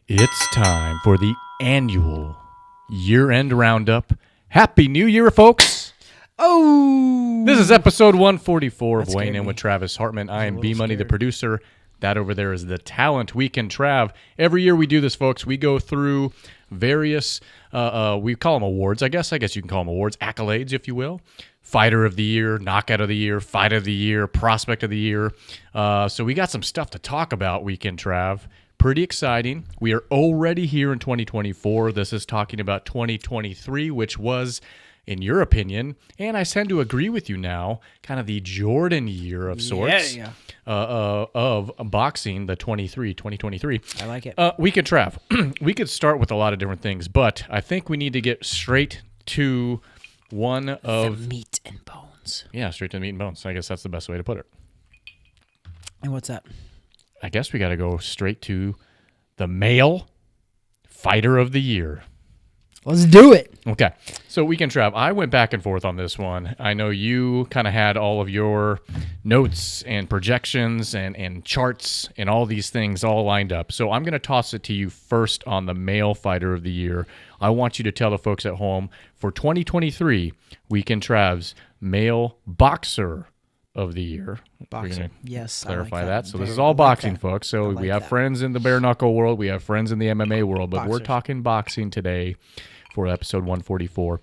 It's time for the annual year-end roundup. Happy New Year, folks! Oh! This is episode 144 of That Weighing scared In me. with Travis Hartman. I am a B little Money, the scared. producer. That over there is the talent weekend Trav. Every year we do this, folks. We go through various, we call them awards, I guess you can call them awards, accolades, if you will. Fighter of the year, knockout of the year, fight of the year, prospect of the year. So we got some stuff to talk about, weekend Trav. Pretty exciting. We are already here in 2024. This is talking about 2023, which was, in your opinion, and I tend to agree with you now, kind of the Jordan year of sorts. Of boxing, the 2023. I like it. We could, Trav, we could start with a lot of different things, but I think we need to get straight to one of... The meat and bones. Yeah, straight to the meat and bones. I guess that's the best way to put it. And what's that? I guess we got to go straight to the male fighter of the year. Let's do it. Okay, so Weekend Trav, I went back and forth on this one. I know you kind of had all of your notes and projections and charts and all these things all lined up. So I'm going to toss it to you first on the male fighter of the year. I want you to tell the folks at home, for 2023, Weekend Trav's male boxer of the year. Boxer. Yes. Clarify I like that. So this Very- is all I like boxing, that. folks. So I like we have that. friends in the bare knuckle world. We have friends in the MMA world, but we're Boxers. talking boxing today for episode 144.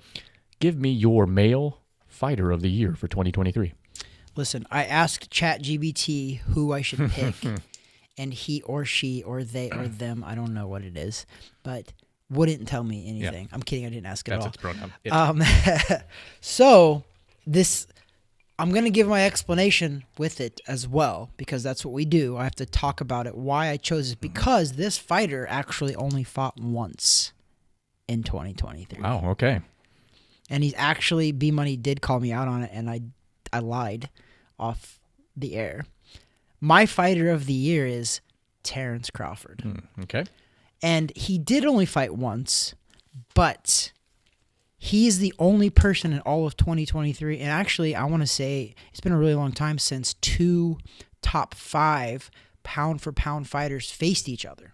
Give me your male fighter of the year for 2023. Listen, I asked ChatGPT who I should pick, and he or she or they or them, I don't know what it is, but wouldn't tell me anything. I'm kidding. I didn't ask it That's at its pronoun. So this, I'm going to give my explanation with it as well, because that's what we do. I have to talk about it, why I chose it, because this fighter actually only fought once in 2023. Wow, okay. And he's actually, B Money did call me out on it, and I lied off the air. My fighter of the year is Terrence Crawford. Okay. And he did only fight once, but he is the only person in all of 2023. And actually, I want to say it's been a really long time since two top 5 pound-for-pound fighters faced each other.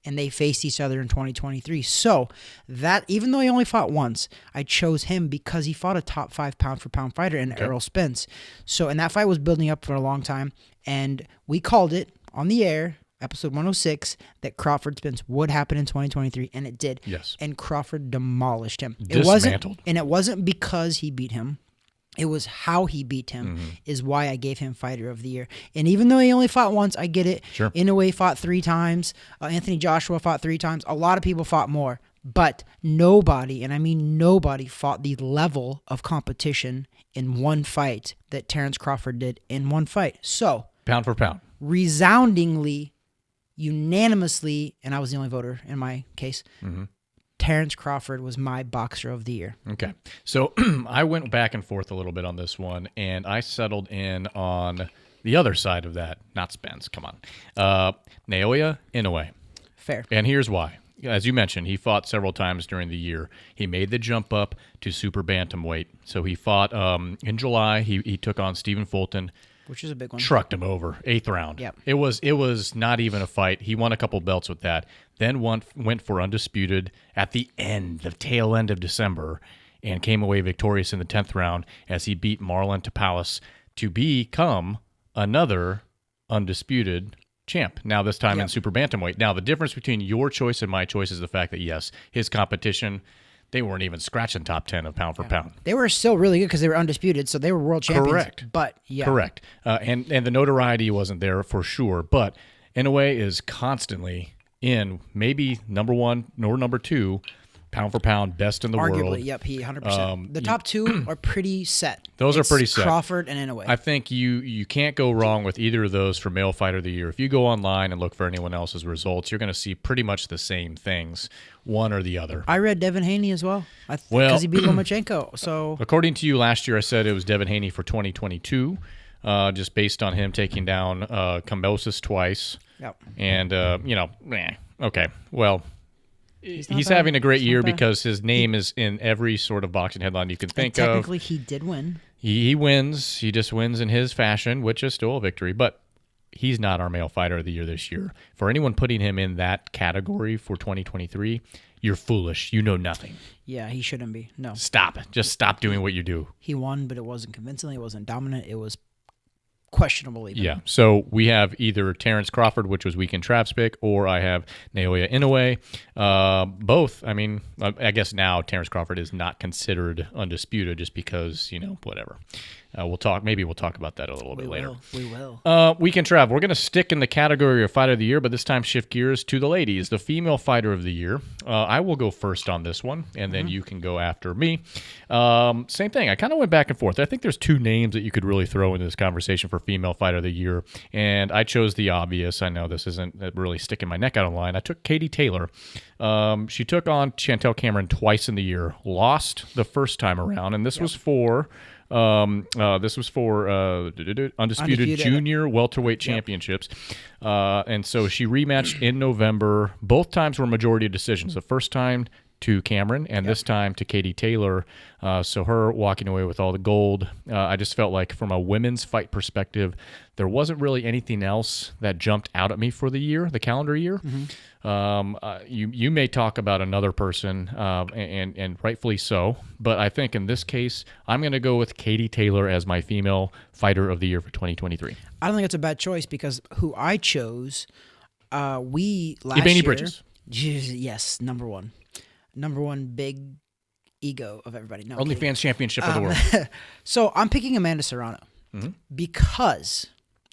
And they faced each other in 2023. So that, even though he only fought once, I chose him because he fought a top 5 pound-for-pound fighter in Errol Spence. So, and that fight was building up for a long time. And we called it on the air, episode 106, that Crawford Spence would happen in 2023, and it did. Yes. And Crawford demolished him. Dismantled. It wasn't because he beat him. It was how he beat him is why I gave him fighter of the year. And even though he only fought once, I get it. Sure. Inoue fought 3 times. Anthony Joshua fought 3 times. A lot of people fought more. But nobody, and I mean nobody, fought the level of competition in one fight that Terrence Crawford did in one fight. So, Pound for pound. resoundingly, unanimously, and I was the only voter in my case, Terrence Crawford was my boxer of the year. Okay. So I went back and forth a little bit on this one, and I settled in on the other side of that. Not Spence, come on. Naoya Inoue. Fair. And here's why. As you mentioned, he fought several times during the year. He made the jump up to super bantamweight. So he fought in July. He took on Stephen Fulton. Which is a big one. Trucked him over, 8th round. Yep. It was not even a fight. He won a couple belts with that. Then went for undisputed at the tail end of December, and came away victorious in the 10th round as he beat Marlon Tapales to become another undisputed champ. Now this time in super bantamweight. Now the difference between your choice and my choice is the fact that yes, his competition, they weren't even scratching top 10 of pound for pound. They were still really good because they were undisputed, so they were world champions. Correct. But yeah. Correct. And the notoriety wasn't there for sure, but Inoue is constantly in maybe number 1 or number 2 pound for pound best in the world. Arguably, yep, he 100%. The top 2 are pretty set. Those are pretty set. Crawford and Inoue. I think you can't go wrong with either of those for male fighter of the year. If you go online and look for anyone else's results, you're going to see pretty much the same things, one or the other. I read Devin Haney as well. Because Well- he beat Lomachenko. So According to you, last year I said it was Devin Haney for 2022, just based on him taking down Kambosos twice. Yep. And, okay. Well, he's not bad. having a great He's not year bad. because his name is in every sort of boxing headline you can think and of. technically he did win. He wins. He just wins in his fashion, which is still a victory. But he's not our male fighter of the year this year. For anyone putting him in that category for 2023, you're foolish. You know nothing. Yeah, he shouldn't be. No. Stop. Just stop doing what you do. He won, but it wasn't convincingly. It wasn't dominant. It was questionable even. Yeah. So we have either Terrence Crawford, which was Weekend Trav's pick, or I have Naoya Inoue. Both. I mean, I guess now Terrence Crawford is not considered undisputed just because, whatever. Maybe we'll talk about that a little bit later. We will. Weekend Trav, we're going to stick in the category of Fighter of the Year, but this time shift gears to the ladies, the female Fighter of the Year. I will go first on this one, and then you can go after me. Same thing. I kind of went back and forth. I think there's two names that you could really throw into this conversation for female Fighter of the Year, and I chose the obvious. I know this isn't really sticking my neck out on line. I took Katie Taylor. She took on Chantel Cameron twice in the year, lost the first time around, and this was for... Undisputed Junior Welterweight Championships. And so she rematched in November. Both times were majority decisions. The first time to Cameron, and this time to Katie Taylor. So her walking away with all the gold. I just felt like from a women's fight perspective, there wasn't really anything else that jumped out at me for the calendar year. You may talk about another person, and rightfully so, but I think in this case, I'm going to go with Katie Taylor as my female fighter of the year for 2023. I don't think it's a bad choice because who I chose, last Evanie year. Bridges. Yes, number one big ego of everybody. No, OnlyFans championship of the world. So I'm picking Amanda Serrano because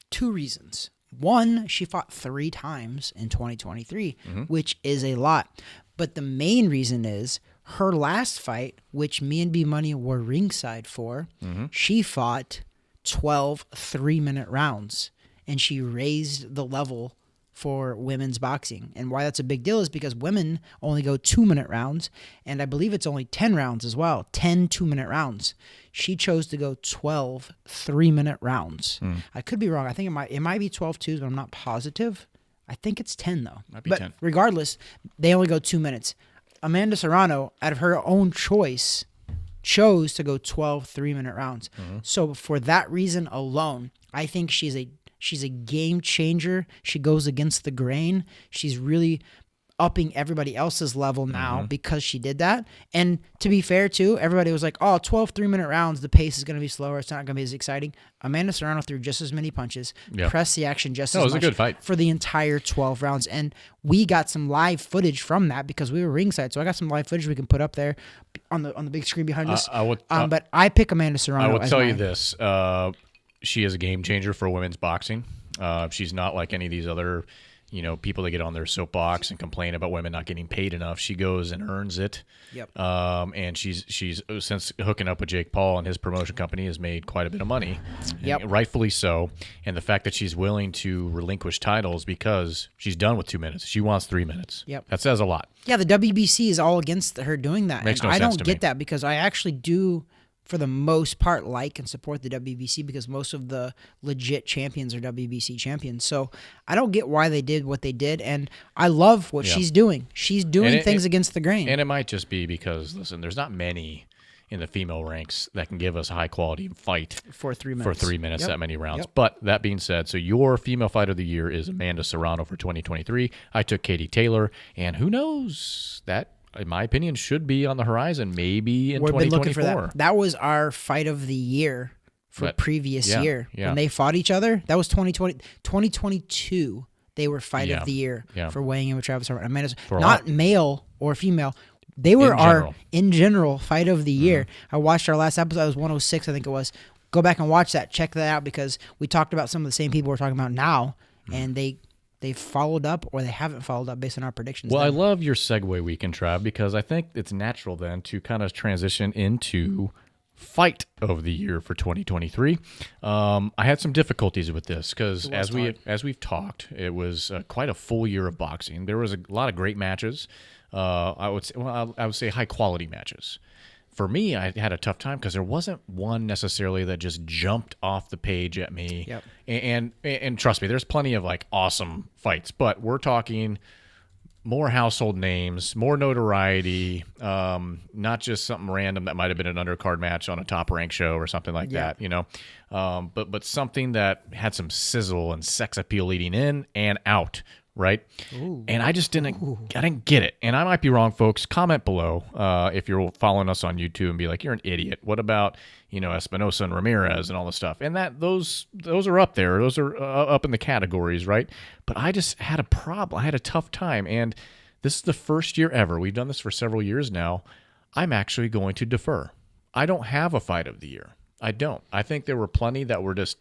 two reasons. One, she fought 3 times in 2023, which is a lot. But the main reason is her last fight, which me and B Money were ringside for, she fought 12 3-minute rounds, and she raised the level for women's boxing. And why that's a big deal is because women only go 2-minute rounds, and I believe it's only 10 rounds as well, 10 2-minute rounds. She chose to go 12 3-minute rounds. I could be wrong. I think it might be 12 twos, but I'm not positive. I think it's 10 though. Might be but 10. Regardless, they only go 2 minutes. Amanda Serrano, out of her own choice, chose to go 12 3-minute rounds. So for that reason alone, I think she's a game changer. She goes against the grain. She's really upping everybody else's level now because she did that. And to be fair, too, everybody was like, 12 3-minute rounds, the pace is going to be slower. It's not going to be as exciting. Amanda Serrano threw just as many punches, pressed the action just as much. It was a good fight. For the entire 12 rounds. And we got some live footage from that because we were ringside. So I got some live footage we can put up there on the big screen behind us. But I pick Amanda Serrano. I will tell you this. She is a game changer for women's boxing. She's not like any of these other, people that get on their soapbox and complain about women not getting paid enough. She goes and earns it. Yep. And she's since hooking up with Jake Paul and his promotion company has made quite a bit of money. Yep. Rightfully so. And the fact that she's willing to relinquish titles because she's done with 2 minutes. She wants 3 minutes. Yep. That says a lot. Yeah, the WBC is all against her doing that. Makes and no I sense don't to get me. that because I actually do, for the most part, like and support the WBC because most of the legit champions are WBC champions. So I don't get why they did what they did, and I love what she's doing. She's doing things against the grain. And it might just be because, listen, there's not many in the female ranks that can give us a high-quality fight for 3 minutes. For 3 minutes, Yep. that many rounds. Yep. But that being said, so your female fighter of the year is Amanda Serrano for 2023. I took Katie Taylor, and who knows, that, in my opinion, should be on the horizon, maybe in We've 2024. been looking for that. That was our fight of the year for previous year. Yeah. When they fought each other, that was 2022. They were fight of the year Yeah. for weighing in with Travis Harmon. Amanda, For a not lot. male or female. They were in general, fight of the year. I watched our last episode. It was 106, I think it was. Go back and watch that. Check that out because we talked about some of the same people we're talking about now, and they followed up or they haven't followed up based on our predictions. Well, I love your segue, Weekend Trav, because I think it's natural then to kind of transition into fight of the year for 2023. I had some difficulties with this because as we've talked, it was quite a full year of boxing. There was a lot of great matches. I would say high quality matches. For me, I had a tough time because there wasn't one necessarily that just jumped off the page at me. Yep. And trust me, there's plenty of like awesome fights, but we're talking more household names, more notoriety, not just something random that might have been an undercard match on a top rank show or something like that, you know, but something that had some sizzle and sex appeal leading in and out, right? Ooh. And I just didn't get it. And I might be wrong, folks. Comment below if you're following us on YouTube and be like, you're an idiot. What about, you know, Espinosa and Ramirez and all this stuff? And that those are up there. Those are up in the categories, right? But I just had a problem. I had a tough time. And this is the first year ever. We've done this for several years now. I'm actually going to defer. I don't have a fight of the year. I don't. I think there were plenty that were just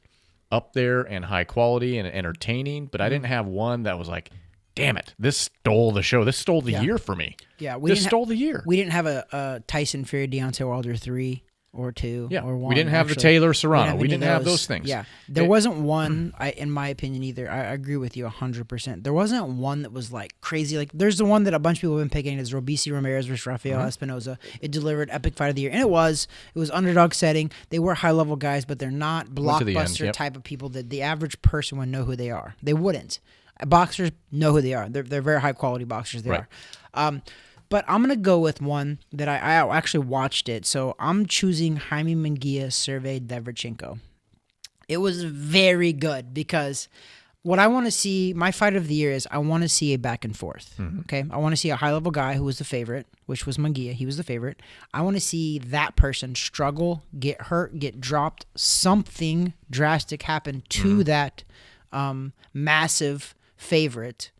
up there and high quality and entertaining, but I didn't have one that was like, damn it, this stole the show. This stole the year for me. Yeah, this stole the year. We didn't have a Tyson Fury, Deontay Wilder 3 or 2 or 1. We didn't have the Taylor Serrano. We didn't have those things. Yeah, there wasn't one, in my opinion, either. I agree with you 100%. There wasn't one that was like crazy. Like there's the one that a bunch of people have been picking is Robeisy Ramirez versus Rafael Espinosa. It delivered epic fight of the year, and it was underdog setting. They were high level guys, but they're not blockbuster type of people that the average person would know who they are. They wouldn't. Boxers know who they are. They're very high quality boxers. They are. But I'm going to go with one that I actually watched it. So I'm choosing Jaime Munguia, Sergey Derevyanchenko. It was very good because what I want to see, my fight of the year is I want to see a back and forth. Okay, I want to see a high-level guy who was the favorite, which was Munguia. He was the favorite. I want to see that person struggle, get hurt, get dropped, something drastic happen to that massive favorite,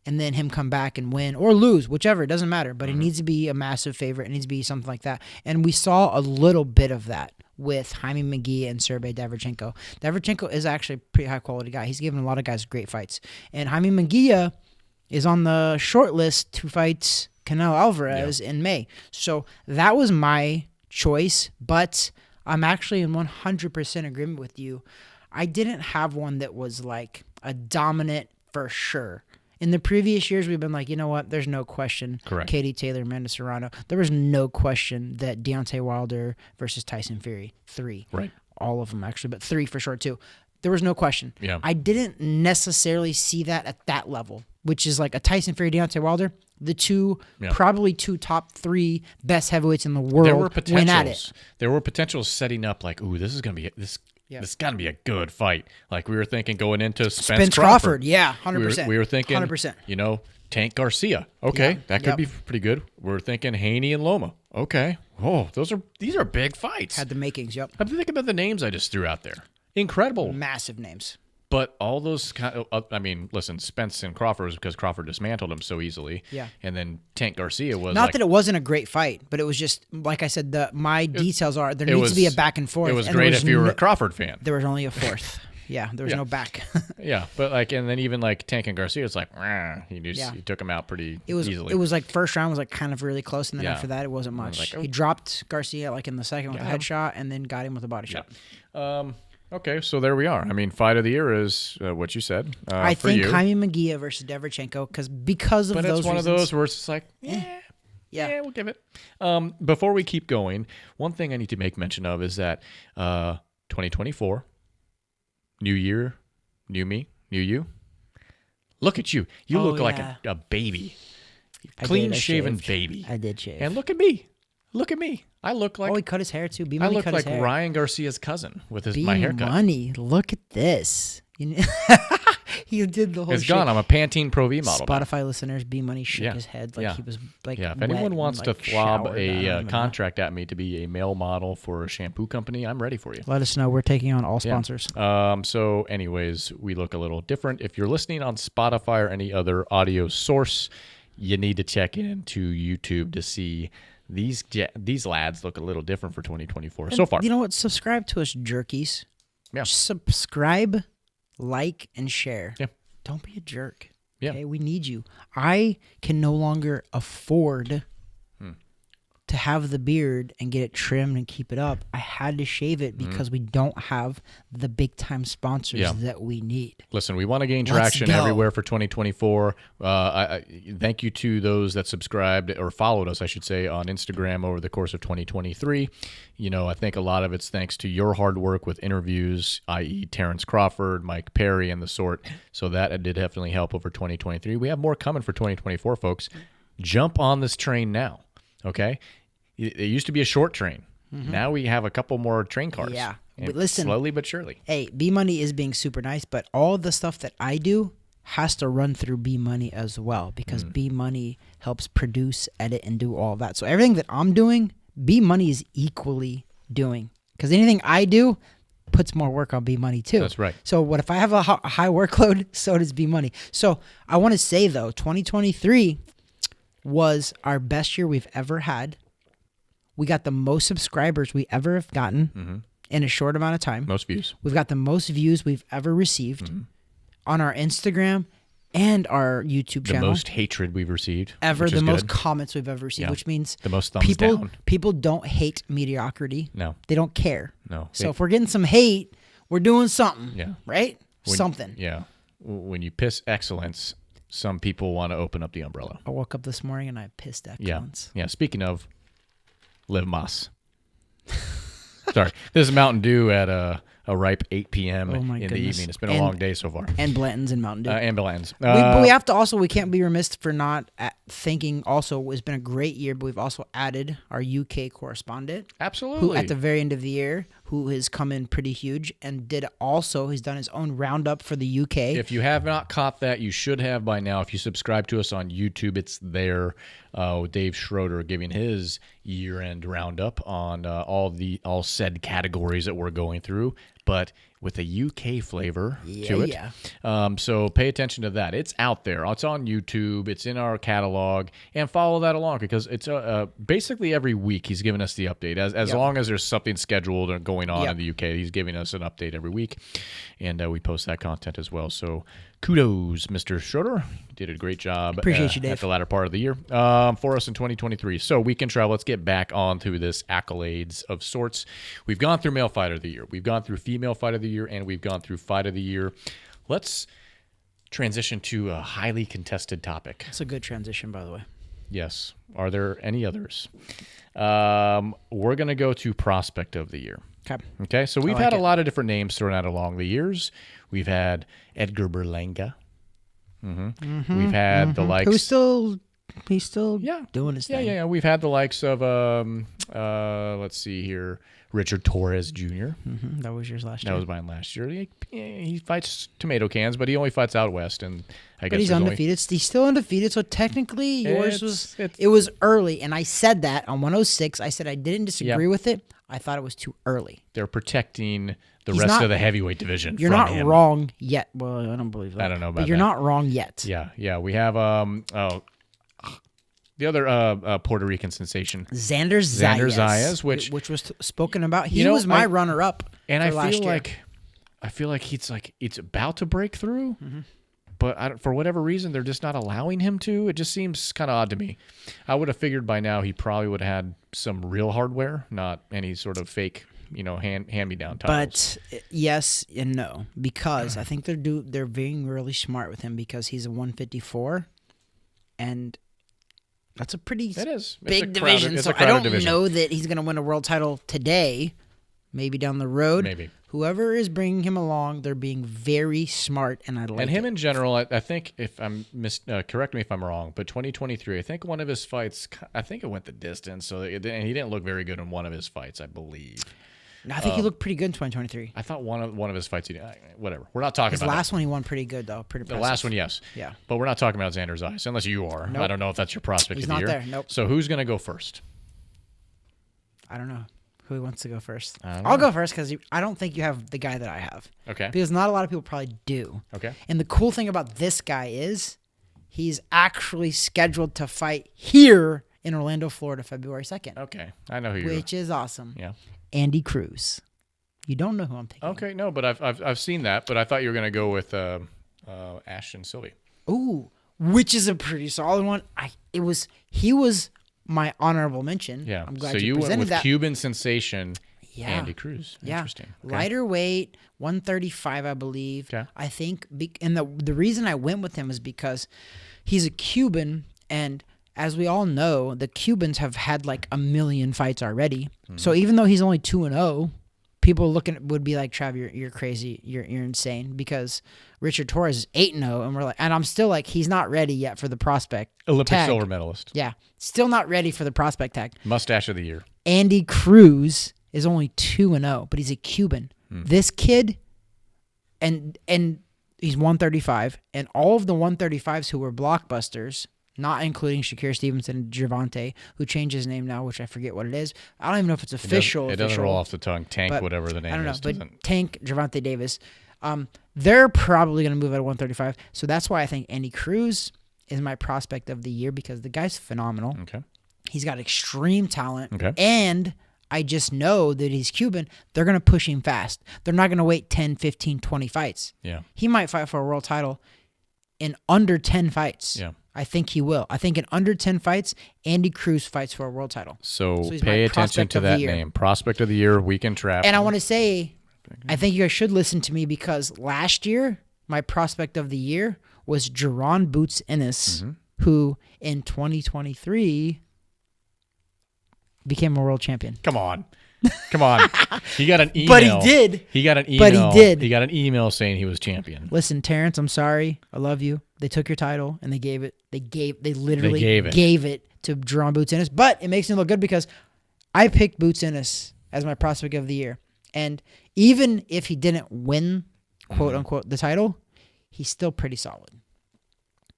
and then him come back and win or lose, whichever, it doesn't matter. But it needs to be a massive favorite. It needs to be something like that. And we saw a little bit of that with Jaime Munguia and Sergey Derevyanchenko. Derevyanchenko is actually a pretty high-quality guy. He's given a lot of guys great fights. And Jaime Munguia is on the short list to fight Canelo Alvarez in May. So that was my choice, but I'm actually in 100% agreement with you. I didn't have one that was like a dominant for sure. In the previous years, we've been like, you know what? There's no question. Correct. Katie Taylor, Amanda Serrano. There was no question that Deontay Wilder versus Tyson Fury, 3. Right. All of them, actually, but 3 for sure, too. There was no question. Yeah. I didn't necessarily see that at that level, which is like a Tyson Fury, Deontay Wilder. The two, probably 2 top 3 best heavyweights in the world went at it. There were potentials setting up like, ooh, this is going to be this has got to be a good fight. Like we were thinking going into Spence Crawford. Yeah, 100%. We were thinking, 100%. You know, Tank Garcia. Okay, that could be pretty good. We're thinking Haney and Loma. Okay. Oh, these are big fights. Had the makings, yep. I'm thinking about the names I just threw out there. Incredible. Massive names. But all those kind of, I mean, listen, Spence and Crawford was because Crawford dismantled him so easily. Yeah. And then Tank Garcia was not that it wasn't a great fight, but it was just, like I said, my details are there needs to be a back and forth. It was great if you were a Crawford fan. There was only a fourth. Yeah, there was no back. Yeah, but like, and then even like Tank and Garcia, it's like, he took him out pretty easily. It was like first round was like kind of really close, and then after that, it wasn't much. Like, he dropped Garcia like in the second with a headshot, and then got him with a body shot. Okay, so there we are. I mean, fight of the year is what you said. I think Jaime Munguia versus Derevyanchenko because of those reasons. But it's one of those where it's just like, we'll give it. Before we keep going, one thing I need to make mention of is that 2024, new year, new me, new you. Look at you. You look like a baby. Clean-shaven baby. I did shave. And look at me. Look at me. I look like... he cut his hair, too. B-Money I look cut like his hair. Ryan Garcia's cousin with my haircut. B-Money, look at this. He did the whole It's gone. I'm a Pantene Pro V model. Spotify listeners, B-Money shook his head like he was like if anyone wants to thlob a contract at me to be a male model for a shampoo company, I'm ready for you. Let us know. We're taking on all sponsors. So anyways, we look a little different. If you're listening on Spotify or any other audio source, you need to check into YouTube to see... These lads look a little different for 2024 so far. You know what? Subscribe to us, jerkies. Yeah. Subscribe, like, and share. Yeah. Don't be a jerk. Yeah. Okay? We need you. I can no longer afford to have the beard and get it trimmed and keep it up, I had to shave it because we don't have the big time sponsors that we need. Listen, we want to gain traction everywhere for 2024. Thank you to those that subscribed or followed us, I should say, on Instagram over the course of 2023. You know, I think a lot of it's thanks to your hard work with interviews, i.e. Terrence Crawford, Mike Perry, and the sort. So that did definitely help over 2023. We have more coming for 2024, folks. Jump on this train now, okay? It used to be a short train. Now we have a couple more train cars. Yeah. And Listen, slowly but surely. Hey, B Money is being super nice, but all the stuff that I do has to run through B Money as well because B Money helps produce, edit, and do all that. So everything that I'm doing, B Money is equally doing because anything I do puts more work on B Money too. That's right. So what if I have a high workload? So does B Money. So I want to say though, 2023 was our best year we've ever had. We got the most subscribers we ever have gotten in a short amount of time. Most views. We've got the most views we've ever received on our Instagram and our YouTube channel. The most hatred we've received ever. The most comments we've ever received, which means the most thumbs down. People don't hate mediocrity. No. They don't care. No. So if we're getting some hate, we're doing something. Yeah. Right? Something. Yeah. When you piss excellence, some people want to open up the umbrella. I woke up this morning and I pissed excellence. Yeah. Speaking of, Live Moss. Sorry. This is Mountain Dew at a ripe 8 p.m. in the evening. It's been a long day so far. And Blantons and Mountain Dew. And Blantons. But we have to also, we can't be remiss for not thinking also, it's been a great year, but we've also added our UK correspondent. Absolutely. Who at the very end of the year, who has come in pretty huge and he's done his own roundup for the UK. If you have not caught that, you should have by now. If you subscribe to us on YouTube, it's there. Dave Schroeder giving his year-end roundup on all said categories that we're going through, but with a UK flavor to it. Yeah. So pay attention to that. It's out there. It's on YouTube. It's in our catalog, and follow that along because it's basically every week he's giving us the update. As long as there's something scheduled or going on in the UK, he's giving us an update every week, and we post that content as well. So kudos, Mr. Schroeder. You did a great job. Appreciate you, Dave. At the latter part of the year for us in 2023. So we can travel. Let's get back onto this accolades of sorts. We've gone through male fight of the year. We've gone through female fight of the year, and we've gone through fight of the year. Let's transition to a highly contested topic. That's a good transition, by the way. Yes. Are there any others? We're going to go to prospect of the year. Okay. So we've had a lot of different names thrown out along the years. We've had Edgar Berlanga. We've had the likes. He's still doing his thing. Yeah. We've had the likes of let's see here, Richard Torres Jr. That was yours last year. That was mine last year. He fights tomato cans, but he only fights out west, and I guess he's undefeated. He's still undefeated. So technically, yours was early, and I said that on 106. I said I didn't disagree with it. I thought it was too early. They're protecting the rest of the heavyweight division. You're not wrong yet. Well, I don't believe that. I don't know about that. But you're not wrong yet. Yeah. We have the other Puerto Rican sensation, Xander Zayas, which was spoken about. He was my runner-up. And I feel like it's about to break through, but for whatever reason they're just not allowing him to. It just seems kind of odd to me. I would have figured by now he probably would have had some real hardware, not any sort of fake, hand-me-down titles. But yes and no, because I think they're being really smart with him because he's a 154, and that's a pretty big division. So I don't know that he's going to win a world title today. Maybe down the road. Maybe. Whoever is bringing him along, they're being very smart, and I like it. And him in general, I think, if I'm correct me if I'm wrong, but 2023, I think one of his fights, I think it went the distance, and he didn't look very good in one of his fights, I believe. No, I think he looked pretty good in 2023. I thought one of his fights, whatever. We're not talking about his last one. He won pretty good though. Pretty impressive. The last one, yes. Yeah. But we're not talking about Xander Zayas, unless you are. Nope. I don't know if that's your prospect of the year. He's not there. Nope. So who's going to go first? I don't know. Who wants to go first? I'll go first because I don't think you have the guy that I have. Okay. Because not a lot of people probably do. Okay. And the cool thing about this guy is he's actually scheduled to fight here in Orlando, Florida, February 2nd. Okay. I know who you are. Which is awesome. Yeah. Andy Cruz. You don't know who I'm thinking. Okay, no, but I've seen that, but I thought you were going to go with Ashton Sylvie. Ooh, which is a pretty solid one. He was my honorable mention. Yeah. I'm glad so you you went presented with that. Cuban sensation Yeah. Andy Cruz. Yeah. Interesting. Okay. Lighter weight, 135, I believe. Okay. I think, and the reason I went with him is because he's a Cuban, and as we all know, the Cubans have had like a million fights already. So even though he's only 2-0, people would be like, Trav, you're crazy, you're insane, because Richard Torres is 8-0, and we're like, and I'm still like, he's not ready yet for the prospect Olympic tag. silver medalist. Yeah, still not ready for the prospect tag. Mustache of the year. Andy Cruz is only 2-0, but he's a Cuban. This kid, and he's 135, and all of the 135s who were blockbusters, not including Shakir Stevenson and Gervonta, who changed his name now, which I forget what it is. I don't even know if it's official. It doesn't roll off the tongue. Tank, but whatever the name is. I don't know, doesn't. but Tank, Gervonta Davis, they're probably going to move at 135. So that's why I think Andy Cruz is my prospect of the year, because the guy's phenomenal. Okay. He's got extreme talent. Okay. And I just know that he's Cuban. They're going to push him fast. They're not going to wait 10, 15, 20 fights. Yeah. He might fight for a world title in under 10 fights. Yeah. I think he will. I think in under 10 fights, Andy Cruz fights for a world title. So he's my pay attention prospect to of the that year. name. Prospect of the year, Weekend Trap. And I want to say, I think you guys should listen to me, because last year, my prospect of the year was Jaron Boots Ennis, who in 2023 became a world champion. Come on. He got an email. But he did. He got an email. But he did. He got an email saying he was champion. Listen, Terrence, I'm sorry. I love you. They took your title and they literally gave it to Jaron Boots Ennis. But it makes me look good, because I picked Boots Ennis as my prospect of the year. And even if he didn't win, quote unquote, the title, he's still pretty solid.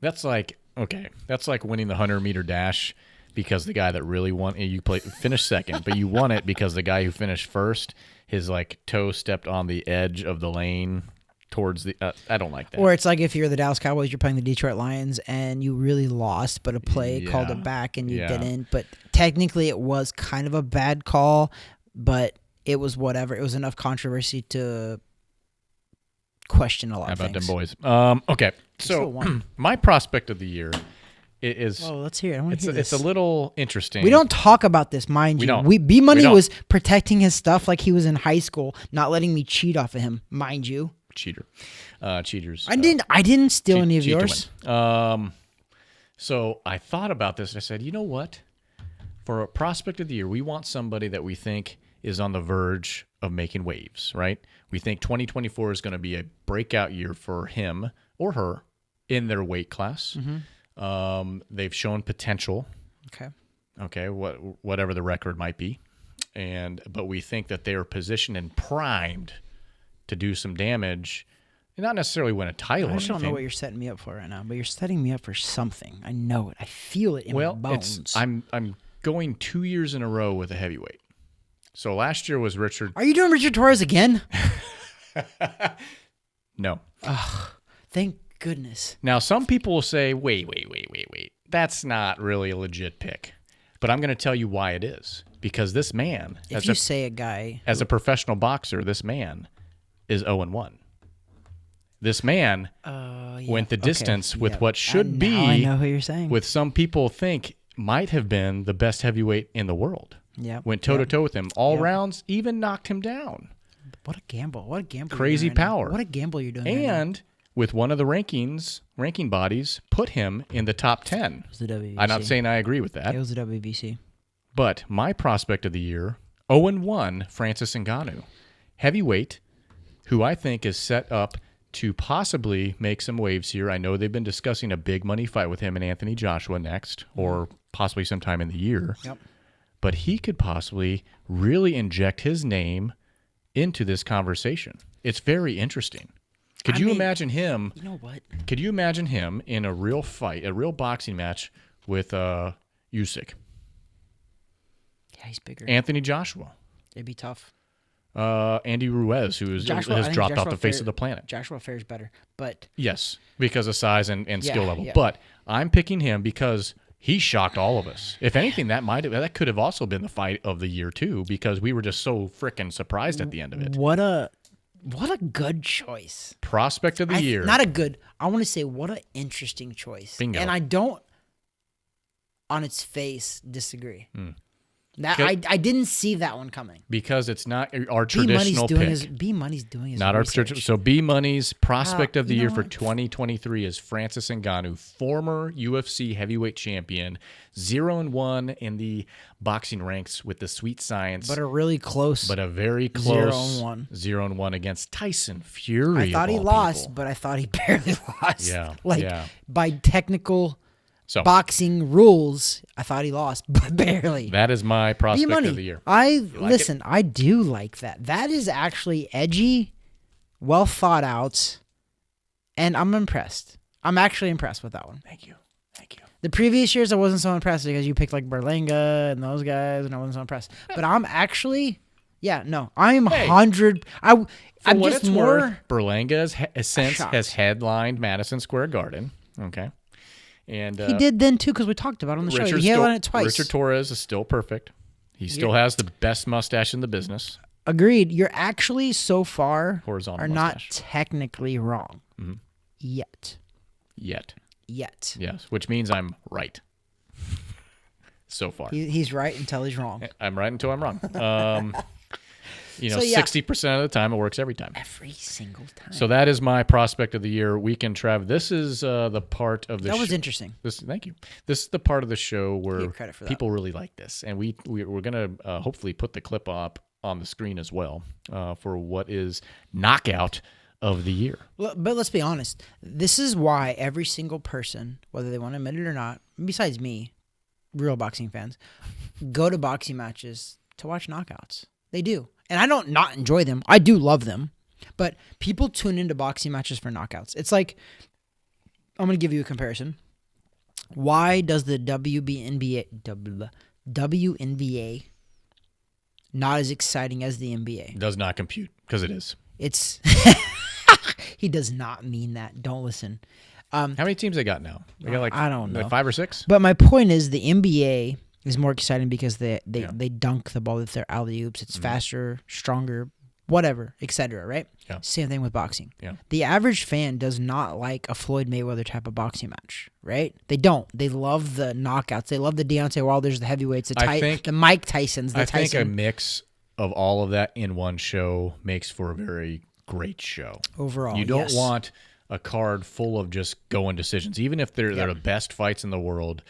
That's like winning the 100-meter dash, because the guy that really won, finished second, but you won it because the guy who finished first, his like toe stepped on the edge of the lane towards the. I don't like that. Or it's like if you're the Dallas Cowboys, you're playing the Detroit Lions, and you really lost, but a play called it back and you didn't. But technically, it was kind of a bad call, but it was whatever. It was enough controversy to question a lot of things. How about them boys? Okay, so my prospect of the year is. Oh, let's hear it. I want to hear this. It's a little interesting. We don't talk about this, mind you. Don't. B-Money was protecting his stuff like he was in high school, not letting me cheat off of him, mind you. Cheaters. I didn't steal any of yours. So I thought about this and I said, you know what? For a prospect of the year, we want somebody that we think is on the verge of making waves, right? We think 2024 is going to be a breakout year for him or her in their weight class. They've shown potential. Okay, whatever the record might be, but we think that they are positioned and primed to do some damage, and not necessarily win a title. I just don't know what you're setting me up for right now, but you're setting me up for something. I know it. I feel it in my bones. I'm going 2 years in a row with a heavyweight. So last year was Richard. Are you doing Richard Torres again? No. Ugh, thank goodness. Now, some people will say, wait. That's not really a legit pick. But I'm going to tell you why it is. Because this man, as a professional boxer, this man is 0-1. This man went the distance with what should be, I know who you're saying, with some people think might have been the best heavyweight in the world. Yeah. Went toe-to-toe with him. All rounds, even knocked him down. What a gamble. Crazy power. What a gamble you're doing. And with one of the ranking bodies, put him in the top 10. It was the WBC. I'm not saying I agree with that. It was the WBC. But my prospect of the year, 0-1, Francis Ngannou. Heavyweight, who I think is set up to possibly make some waves here. I know they've been discussing a big money fight with him and Anthony Joshua next, or possibly sometime in the year. Yep. But he could possibly really inject his name into this conversation. It's very interesting. Could you imagine him? You know what? Could you imagine him in a real fight, a real boxing match with Usyk? Yeah, he's bigger. Anthony Joshua. It'd be tough. Andy Ruiz, who has dropped off the face of the planet. Joshua fares better, but yes, because of size and skill level. Yeah. But I'm picking him because he shocked all of us. If anything, that could have also been the fight of the year too, because we were just so freaking surprised at the end of it. What a good choice. Prospect of the year. I want to say what an interesting choice. Bingo. And I don't on its face disagree. Hmm. That Okay. I didn't see that one coming. Because it's not our traditional pick. B Money's doing his Not our research. traditional. So B Money's prospect of the you know year for what? 2023 is Francis Ngannou, former UFC heavyweight champion, 0-1 in the boxing ranks with the sweet science, But a really close. but a very close 0-1. 0-1 against Tyson Fury. I thought of he all lost, people. but I thought he barely lost. Yeah, Like yeah. by technical So boxing rules, I thought he lost, but barely. that is my B prospect Money. of the year. Listen. I do like that. That is actually edgy, well thought out, and I'm impressed. I'm actually impressed with that one. Thank you. Thank you. The previous years, I wasn't so impressed because you picked like Berlanga and those guys, and I wasn't so impressed. But I'm actually, I'm 100. I'm what just it's more. worth, Berlanga shocked. has headlined Madison Square Garden. Okay. And He did then too because we talked about it on the show. Richard He headlined it twice. Richard Torres is still perfect. He still has the best mustache in the business. Agreed. You're actually so far Horizontal are mustache. not technically wrong Mhm. yet. Yet. Yes, Which means I'm right. So far. he's right until he's wrong. I'm right until I'm wrong. So, yeah. 60% of the time it works every time. Every single time. So that is my prospect of the year, Weekend Trav. This is the part of the that was show. interesting. Thank you. This is the part of the show where Give credit for that. people really like this, and we're gonna hopefully put the clip up on the screen as well for what is knockout of the year. But let's be honest. This is why every single person, whether they want to admit it or not, besides me, real boxing fans, go to boxing matches to watch knockouts. They do. And I don't not enjoy them. I do love them. But people tune into boxing matches for knockouts. It's like, I'm going to give you a comparison. Why does the WNBA not as exciting as the NBA? Does not compute because it is. It's he does not mean that. Don't listen. How many teams they got now? They got I don't know. like 5 or 6. But my point is the NBA is more exciting because they dunk the ball with their alley oops. It's faster, stronger, whatever, etc. Right? Yeah. Same thing with boxing. Yeah. The average fan does not like a Floyd Mayweather type of boxing match, right? They don't. They love the knockouts. They love the Deontay Wilders, the heavyweights, the Mike Tysons, the I Tyson. think a mix of all of that in one show makes for a very great show. Overall, you don't yes. want a card full of just going decisions, even if they're the best fights in the world.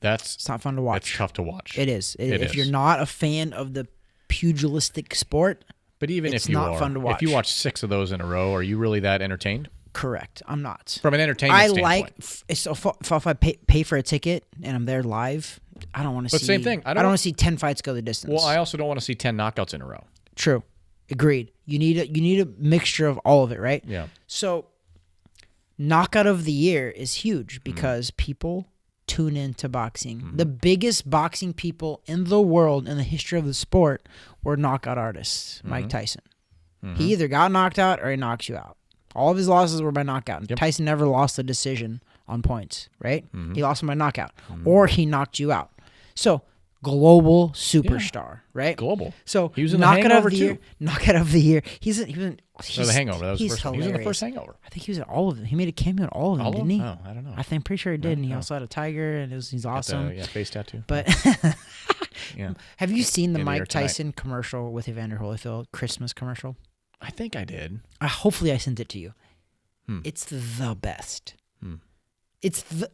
It's not fun to watch. That's tough to watch. It is. It if is. you're not a fan of the pugilistic sport, But even it's if you not are, fun to watch. if you watch 6 of those in a row, are you really that entertained? correct. I'm not. From an entertainment I standpoint. like if I pay for a ticket and I'm there live, I don't want to But see. same thing. I I don't- don't want to see 10 fights go the distance. Well, I also don't want to see 10 knockouts in a row. True. Agreed. You need a mixture of all of it, right? Yeah. So, knockout of the year is huge Mm-hmm. because people tune into boxing. The biggest boxing people in the world in the history of the sport were knockout artists. Mm-hmm. Mike Tyson. He either got knocked out or he knocks you out. All of his losses were by knockout. Yep. Tyson never lost a decision on points, right? Mm-hmm. He lost them by knockout, or he knocked you out. So, global superstar, right? Global. So He was in The knockout Hangover of the too. year. Knockout of the year. He was in. No, The Hangover. That was the he's first one. He hilarious. was in the first Hangover. I think he was in all of them. He made a cameo in all of them, All of didn't them? he? Oh, I don't know. I'm pretty sure he did, and he no. also had a tiger, and he's Got awesome. the, face tattoo. But Yeah. have you seen the In the Air Mike Tonight. Tyson commercial with Evander Holyfield Christmas commercial? I think I did. Hopefully, I sent it to you. Hmm. It's the best. Hmm. It's the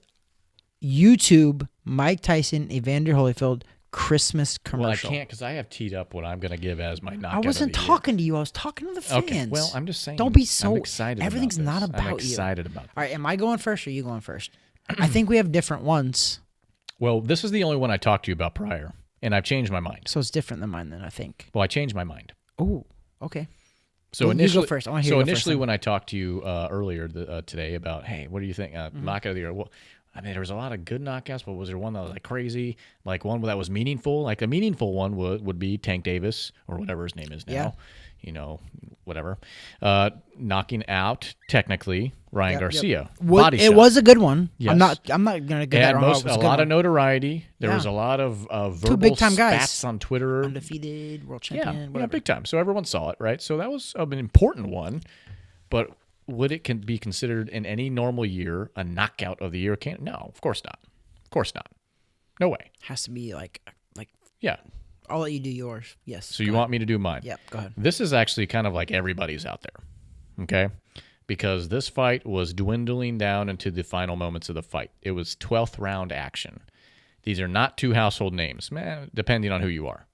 YouTube Mike Tyson Evander Holyfield Christmas commercial. Well, I can't because I have teed up what I'm going to give as my knockout. I wasn't of the year. talking to you. I was talking to the fans. Okay. Well, I'm just saying. Don't be so. I'm excited. Everything's about not this. about I'm you. excited about. This. All right, am I going first or are you going first? I think we have different ones, Well, this is the only one I talked to you about prior, and I've changed my mind. so it's different than mine. Then I think. Well, I changed my mind. Oh, okay. So Well, you go initially, first. I wanna hear you go first initially then. when I talked to you earlier today about, hey, what do you think Mm-hmm. knockout of the year? Well, I mean, there was a lot of good knockouts, but was there one that was like crazy, like one that was meaningful? Like a meaningful one would be Tank Davis or whatever his name is now. Yeah. You know, whatever. Knocking out technically Ryan Yep, Garcia. yep. Body It shot. was a good one. Yes. I'm not gonna get that Had wrong. a lot of notoriety. There Yeah. was a lot of verbal big-time guys. spats on Twitter. undefeated world Yeah, champion. yeah, whatever. big time. So everyone saw it, right? So that was an important one. But would it be considered in any normal year a knockout of the year? No, of course not. Of course not. No way. Has to be like Yeah. I'll let you do yours. Yes. So you want me to do mine? Yep, go ahead. This is actually kind of like everybody's out there, okay? Because this fight was dwindling down into the final moments of the fight. It was 12th round action. These are not two household names, man, depending on who you are,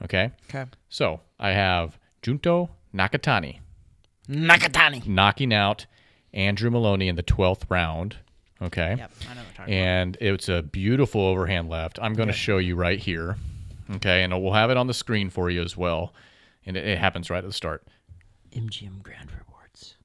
okay? Okay. So I have Junto Nakatani knocking out Andrew Maloney in the 12th round, okay? Yep, I know what you're talking And it's a beautiful overhand left. I'm going to show you right here, okay? And we'll have it on the screen for you as well. And it happens right at the start. MGM Grand Rewards.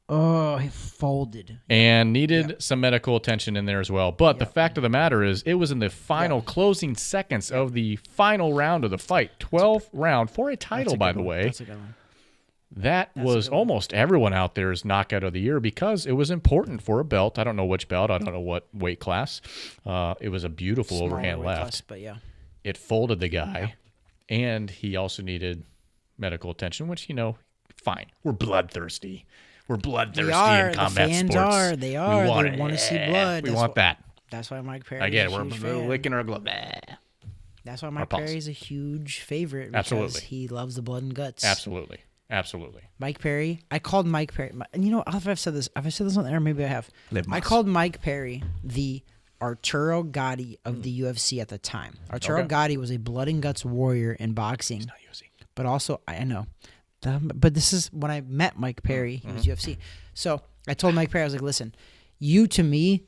Oh, he folded. And needed some medical attention in there as well. But the fact of the matter is, it was in the final closing seconds of the final round of the fight. 12th round for a title, by the way. That's a good one. That was almost everyone out there's knockout of the year because it was important for a belt. I don't know which belt. I don't know what weight class. It was a beautiful Smaller overhand weight left. class, but yeah. It folded the guy, and he also needed medical attention, which, fine. We're bloodthirsty. We're bloodthirsty in combat the fans sports. They are. We want They want to see blood. We want that. That's why Mike Perry. Again, is a we're huge fan. licking our glove. That's why Mike Perry is a huge favorite. Because Absolutely. he loves the blood and guts. Absolutely. Mike Perry. I called Mike Perry. And I don't know if I've said this. Have I said this on the air? Maybe I have. I called Mike Perry the Arturo Gatti of the UFC at the time. Arturo Gatti was a blood and guts warrior in boxing. He's not UFC. But also, I know. But this is when I met Mike Perry. He was UFC. So I told Mike Perry, I was like, listen, you to me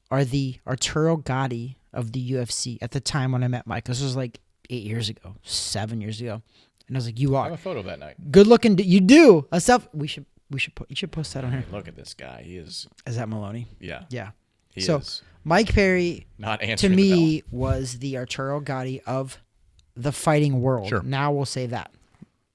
are the Arturo Gatti of the UFC at the time when I met Mike. This was like 8 years ago, 7 years ago. And I was like, you I are. have a photo of that night. Good looking. You do. A self. You should post that on here. Look at this guy. He is. Is that Maloney? Yeah. Yeah. He So is Mike Perry, not to answering me, was the Arturo Gatti of the fighting world. Sure. Now we'll say that.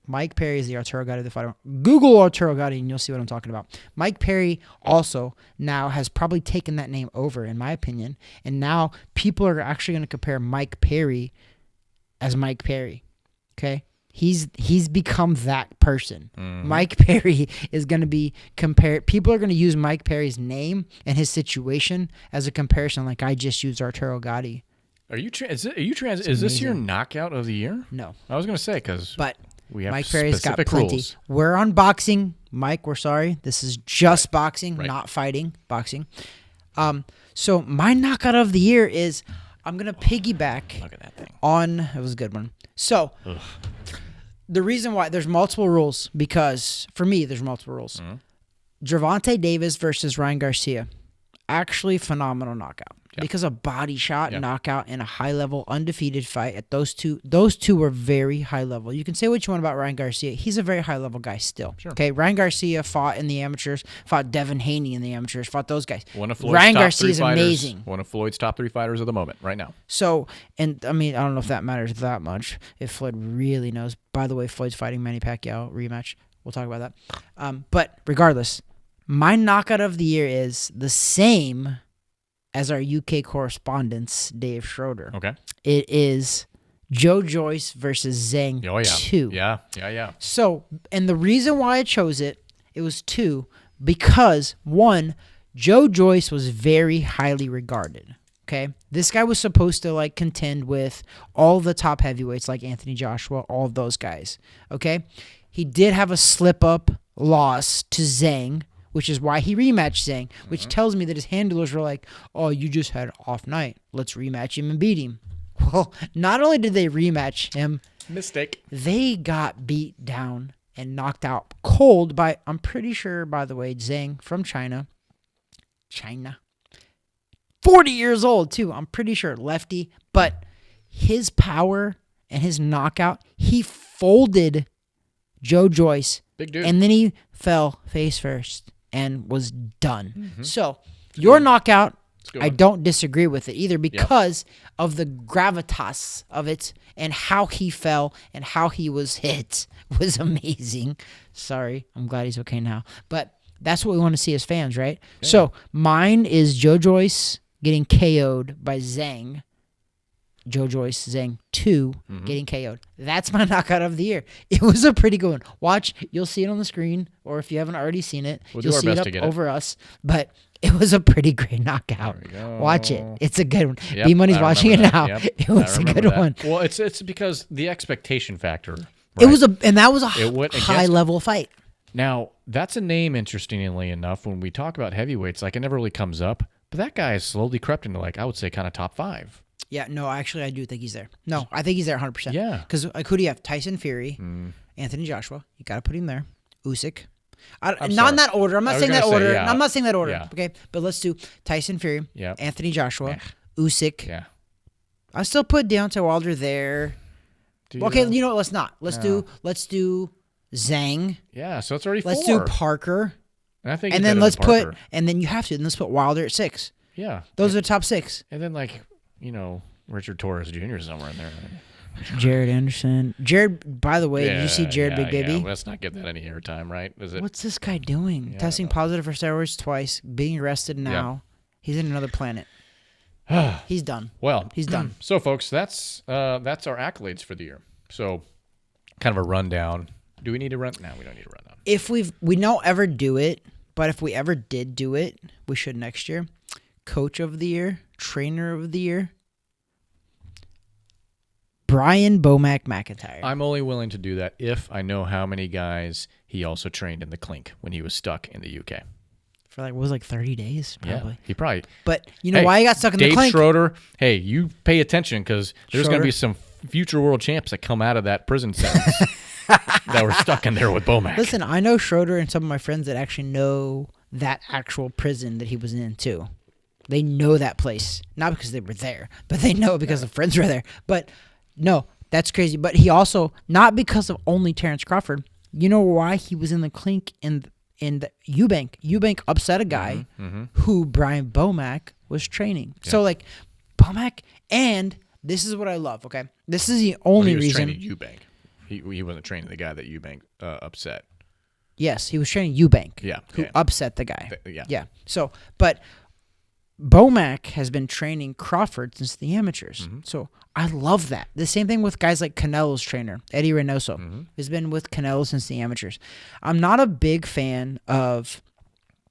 Mike Perry is the Arturo Gatti of the fighting world. Google Arturo Gatti and you'll see what I'm talking about. Mike Perry also now has probably taken that name over, in my opinion. And now people are actually going to compare Mike Perry as Mike Perry. Okay? He's become that person. Mike Perry is going to be compared. People are going to use Mike Perry's name and his situation as a comparison, like I just used Arturo Gatti. Are you? Is this your knockout of the year? No, I was going to say because we have Mike Perry's got specific plenty. rules. We're on boxing, Mike. We're sorry. This is just boxing, not fighting. Boxing. So my knockout of the year is I'm gonna piggyback. Look at that thing. It was a good one. So. The reason why there's multiple rules, because for me there's multiple rules. Gervonta Davis versus Ryan Garcia, actually phenomenal knockout because a body shot knockout in a high level undefeated fight. At those two were very high level. You can say what you want about Ryan Garcia, he's a very high level guy still. Sure. Okay, Ryan Garcia fought in the amateurs, fought Devin Haney in the amateurs, fought those guys. Ryan Garcia is amazing. One of Floyd's top 3 fighters of the moment right now. So, and I mean, I don't know if that matters that much. If Floyd really knows. By the way, Floyd's fighting Manny Pacquiao rematch. We'll talk about that. But regardless, my knockout of the year is the same as our UK correspondent, Dave Schroeder. Okay. It is Joe Joyce versus Zhang 2. Yeah. So, and the reason why I chose it was 2, because 1, Joe Joyce was very highly regarded. Okay, this guy was supposed to contend with all the top heavyweights like Anthony Joshua, all of those guys. Okay, he did have a slip-up loss to Zhang, which is why he rematched Zhang, which tells me that his handlers were like, oh, you just had an off night. Let's rematch him and beat him. Well, not only did they rematch him, mistake. They got beat down and knocked out cold by, I'm pretty sure, by the way, Zhang from China. 40 years old, too. I'm pretty sure. Lefty. But his power and his knockout, he folded Joe Joyce. Big dude. And then he fell face first and was done. So, your knockout, I don't disagree with it either because of the gravitas of it and how he fell and how he was hit was amazing. Sorry. I'm glad he's okay now. But that's what we want to see as fans, right? Yeah. So, mine is Joe Joyce getting KO'd by Zhang. Joe Joyce, Zhang, 2 getting KO'd. That's my knockout of the year. It was a pretty good one. Watch, you'll see it on the screen, or if you haven't already seen it, you'll see it up over us. But it was a pretty great knockout. Watch it. It's a good one. Yep, B-Money's watching it now. Yep, it was a good one. Well, it's because the expectation factor. Right? That was a high level fight. Now, that's a name, interestingly enough, when we talk about heavyweights, like it never really comes up, but that guy has slowly crept into, like, I would say kind of top 5. Yeah, no, actually, I do think he's there. No, I think he's there 100%. Yeah. Because who do you have? Tyson Fury, Anthony Joshua. You got to put him there. Usyk. Not in that order. I'm not saying that order. Yeah. I'm not saying that order. Yeah. Okay, but let's do Tyson Fury, Anthony Joshua, Usyk. Yeah. I still put Deontay Wilder there. Okay, you know what? Let's not. Let's do Zhang. Yeah, so it's already 4. Let's do Parker. And then let's put Wilder at 6. Yeah. Those are the top 6. And then, like, Richard Torres Jr. somewhere in there. Jared Anderson. Jared, by the way, did you see Jared Big Baby? Yeah. Let's not get that any airtime, right? What's this guy doing? Yeah, testing positive for steroids twice, being arrested now. Yeah. He's in another planet. He's done. Well, he's done. So, folks, that's our accolades for the year. So, kind of a rundown. Do we need to run? No, we don't need to run down. If we don't ever do it, but if we ever did do it, we should next year. Coach of the year, trainer of the year, Brian Bomac McIntyre. I'm only willing to do that if I know how many guys he also trained in the clink when he was stuck in the UK. For like 30 days, probably. Yeah, he probably. But you know why he got stuck in the clink? Dave Schroeder, hey, you pay attention because there's going to be some future world champs that come out of that prison sentence that were stuck in there with Bomac. Listen, I know Schroeder and some of my friends that actually know that actual prison that he was in too. They know that place, not because they were there, but they know because the friends were there. But no, that's crazy. But he also, not because of only Terrence Crawford, you know why he was in the clink in the Eubank. Eubank upset a guy who Brian Bomac was training. Yeah. So, like, Bomac, and this is what I love, okay? This is the only reason. He was training Eubank. He wasn't training the guy that Eubank upset. Yes, he was training Eubank. Yeah. Who upset the guy. Yeah. So, but Bomac has been training Crawford since the amateurs. So I love that. The same thing with guys like Canelo's trainer, Eddie Reynoso, has been with Canelo since the amateurs. I'm not a big fan of,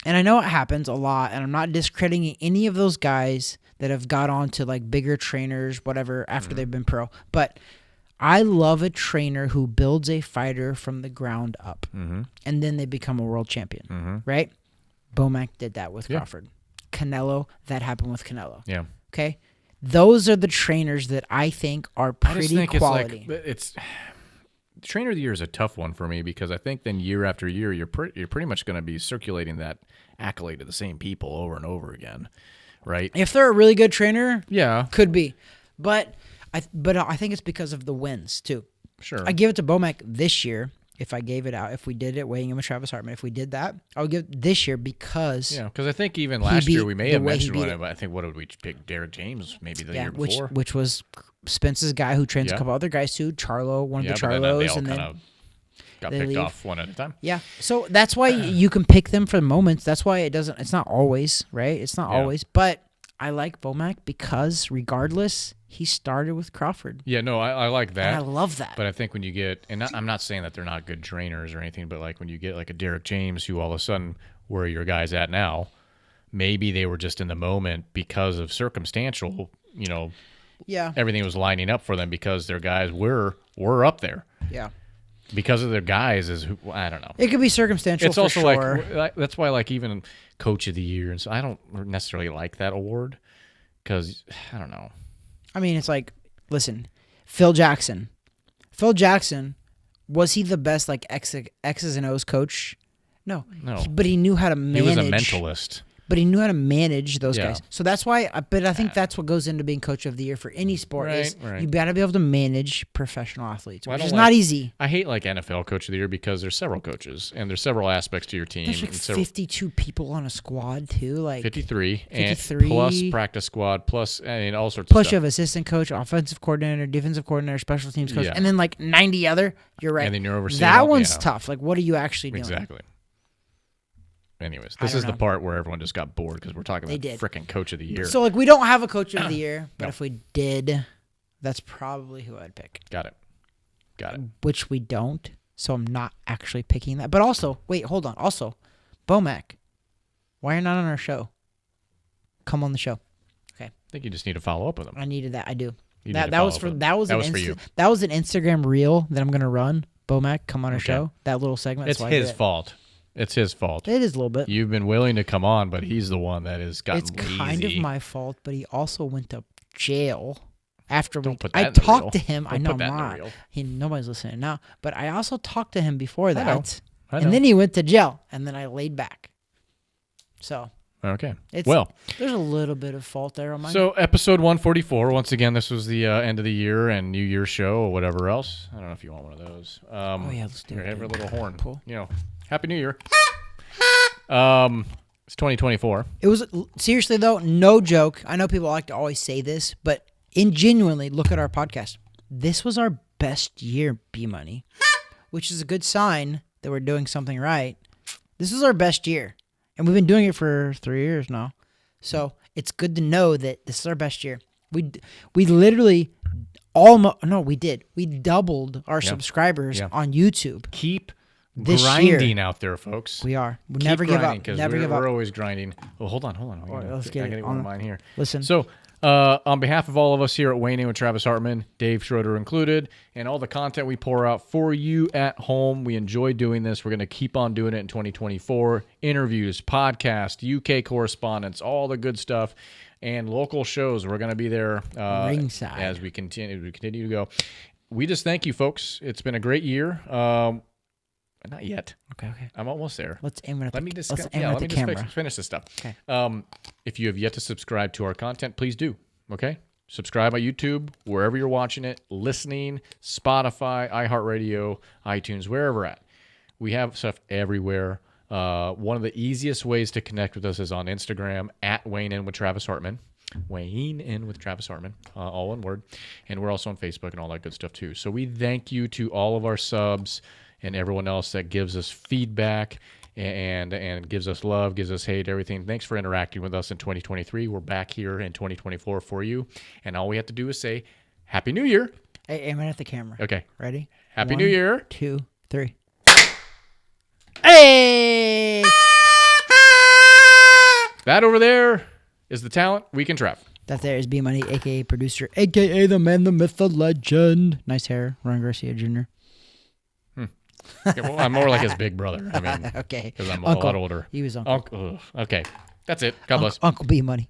and I know it happens a lot, and I'm not discrediting any of those guys that have got on to like bigger trainers, whatever, after they've been pro. But I love a trainer who builds a fighter from the ground up, and then they become a world champion, right? Bomac did that with Crawford. Canelo, that happened with Canelo. Yeah. Okay? Those are the trainers that I think are pretty quality. It's trainer of the year is a tough one for me because I think then year after year you're pretty much going to be circulating that accolade to the same people over and over again, right? If they're a really good trainer, yeah, could be. But I think it's because of the wins too. Sure. I give it to Bomac this year. If I gave it out, if we did it, weighing in with Travis Hartman, if we did that, I would give it this year because... Yeah, because I think even last year we may have mentioned one, but I think what did we pick? Derek James maybe the year before? Which was Spence's guy who trains a couple other guys too, Charlo, one of the Charlos, and then got picked off one at a time. Yeah, so that's why you can pick them for moments. That's why it's not always, right? It's not always, but I like Bomac because regardless... He started with Crawford. Yeah, no, I like that. And I love that. But I think when you get, and I'm not saying that they're not good trainers or anything, but like when you get like a Derek James who all of a sudden, where are your guys at now? Maybe they were just in the moment because of circumstantial, everything was lining up for them because their guys were up there. Yeah. Because of their guys I don't know. It could be circumstantial. It's also like that's why like even Coach of the Year, and so I don't necessarily like that award because I don't know. I mean, it's like, listen, Phil Jackson. Phil Jackson, was he the best like X's and O's coach? No. But he knew how to manage. He was a mentalist. But he knew how to manage those guys. So that's why, but I think that's what goes into being Coach of the Year for any sport is you got to be able to manage professional athletes, which is not easy. I hate like NFL Coach of the Year because there's several coaches and there's several aspects to your team. There's like 52 people on a squad too. Like 53. And plus practice squad, plus all sorts of stuff. Plus you have assistant coach, offensive coordinator, defensive coordinator, special teams coach, and then like 90 other. You're right. And then you're overseeing that one's tough. Like what are you actually doing? Exactly. Anyways, this is the part where everyone just got bored because we're talking about freaking Coach of the Year. So, like, we don't have a Coach of the Year, but if we did, That's probably who I'd pick. Got it. Which we don't, so I'm not actually picking that. But also, wait, hold on. Also, Bomac, why are you not on our show? Come on the show. Okay. I think you just need to follow up with him. I needed that. I do. You That need to was follow for up that with was him. an That was for you. that was an Instagram reel that I'm gonna run. Bomac, come on our Okay. show. That little segment. It's that's why I his did it. fault. It's his fault. It is a little bit. You've been willing to come on, but he's the one that has gotten It's lazy. kind of my fault, but he also went to jail after Don't we. put that I in the talked reel. to him. Don't I know put that I'm in the not. reel. Nobody's listening now, but I also talked to him before that, I know. and then he went to jail, and then I laid back. So Okay. it's Well, there's a little bit of fault there on my. so episode 144. Once again, this was the end of the year and New Year's show or whatever else. I don't know if you want one of those. Oh yeah, let's do Here, it. have a little horn. Cool. You know, Happy New Year. It's 2024. It was seriously though, no joke. I know people like to always say this, but genuinely look at our podcast. This was our best year, B Money, which is a good sign that we're doing something right. This is our best year, and we've been doing it for 3 years now. So it's good to know that this is our best year. We literally we doubled our subscribers on YouTube. Keep This grinding out there, folks. We are. We Keep never give grinding, up. 'cause Never give up. We're always grinding. Oh, hold on. Let's get I it got one on of mine here. Listen. So, on behalf of all of us here at Wayne with Travis Hartman, Dave Schroeder included, and all the content we pour out for you at home, we enjoy doing this. We're going to keep on doing it in 2024. Interviews, podcasts, UK correspondence, all the good stuff, and local shows. We're going to be there Ringside as we continue to go. We just thank you, folks. It's been a great year. Not yet. Okay. I'm almost there. Let's aim it at Let me just camera. finish this stuff. Okay. If you have yet to subscribe to our content, please do. Okay. Subscribe on YouTube, wherever you're watching it, listening, Spotify, iHeartRadio, iTunes, wherever at. We have stuff everywhere. One of the easiest ways to connect with us is on Instagram at Wayne In with Travis Hartman. Wayne In with Travis Hartman, all one word. And we're also on Facebook and all that good stuff too. So we thank you to all of our subs and everyone else that gives us feedback and gives us love, gives us hate, everything. Thanks for interacting with us in 2023. We're back here in 2024 for you. And all we have to do is say, Happy New Year. Hey, aim it at the camera. Okay. Ready? Happy New Year. 1, 2, 3. Hey! That over there is the talent we can trap. That there is B Money, a.k.a. producer, a.k.a. the man, the myth, the legend. Nice hair, Ron Garcia Jr. Yeah, well, I'm more like his big brother. I mean, Okay. because I'm Uncle. a lot older. He was Uncle. Okay. That's it. God bless. Uncle B Money.